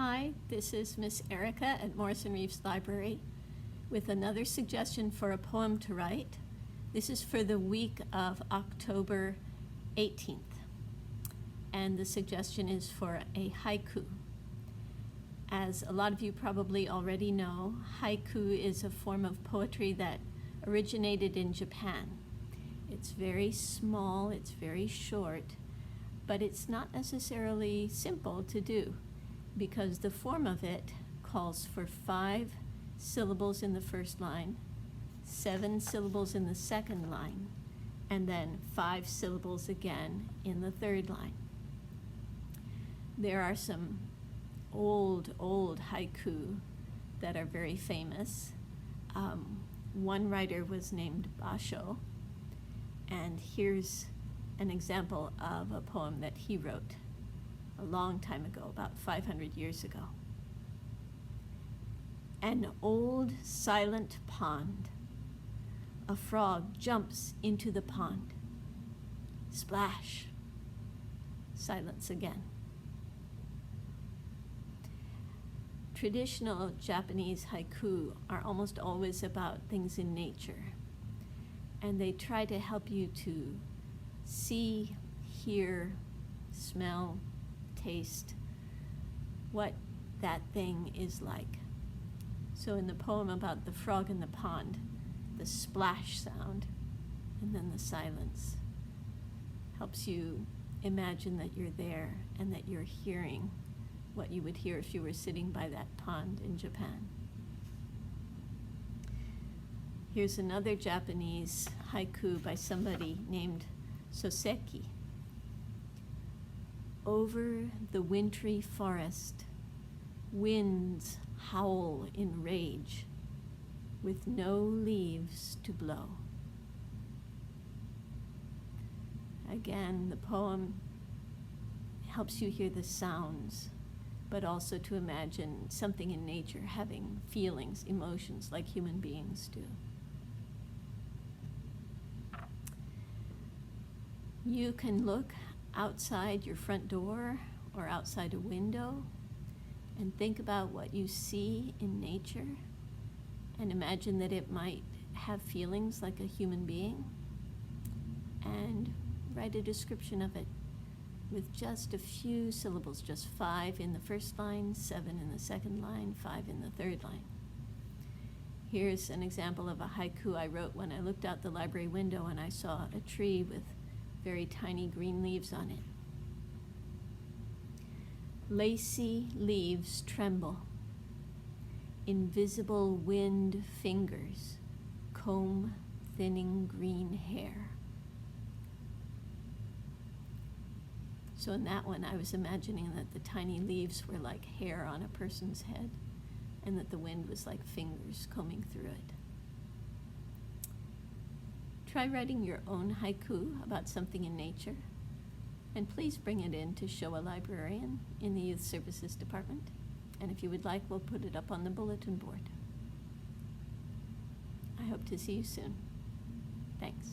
Hi, this is Miss Erica at Morrisson-Reeves Library with another suggestion for a poem to write. This is for the week of October 18th, and the suggestion is for a haiku. As a lot of you probably already know, haiku is a form of poetry that originated in Japan. It's very small, it's very short, but it's not necessarily simple to do, because the form of it calls for 5 syllables in the first line, 7 syllables in the second line, and then 5 syllables again in the third line. There are some old haiku that are very famous. One writer was named Basho, and here's an example of a poem that he wrote a long time ago, about 500 years ago. An old silent pond. A frog jumps into the pond. Splash. Silence again. Traditional Japanese haiku are almost always about things in nature, and they try to help you to see, hear, smell, taste what that thing is like. So in the poem about the frog in the pond, the splash sound and then the silence helps you imagine that you're there and that you're hearing what you would hear if you were sitting by that pond in Japan. Here's another Japanese haiku by somebody named Soseki. Over the wintry forest, winds howl in rage, with no leaves to blow. Again, the poem helps you hear the sounds, but also to imagine something in nature having feelings, emotions like human beings do. You can look outside your front door or outside a window and think about what you see in nature and imagine that it might have feelings like a human being, and write a description of it with just a few syllables, just 5 in the first line, 7 in the second line, 5 in the third line. Here's an example of a haiku I wrote when I looked out the library window and I saw a tree with very tiny green leaves on it. Lacy leaves tremble. Invisible wind fingers comb thinning green hair. So in that one, I was imagining that the tiny leaves were like hair on a person's head, and that the wind was like fingers combing through it. Try writing your own haiku about something in nature, and please bring it in to show a librarian in the Youth Services Department. And if you would like, we'll put it up on the bulletin board. I hope to see you soon. Thanks.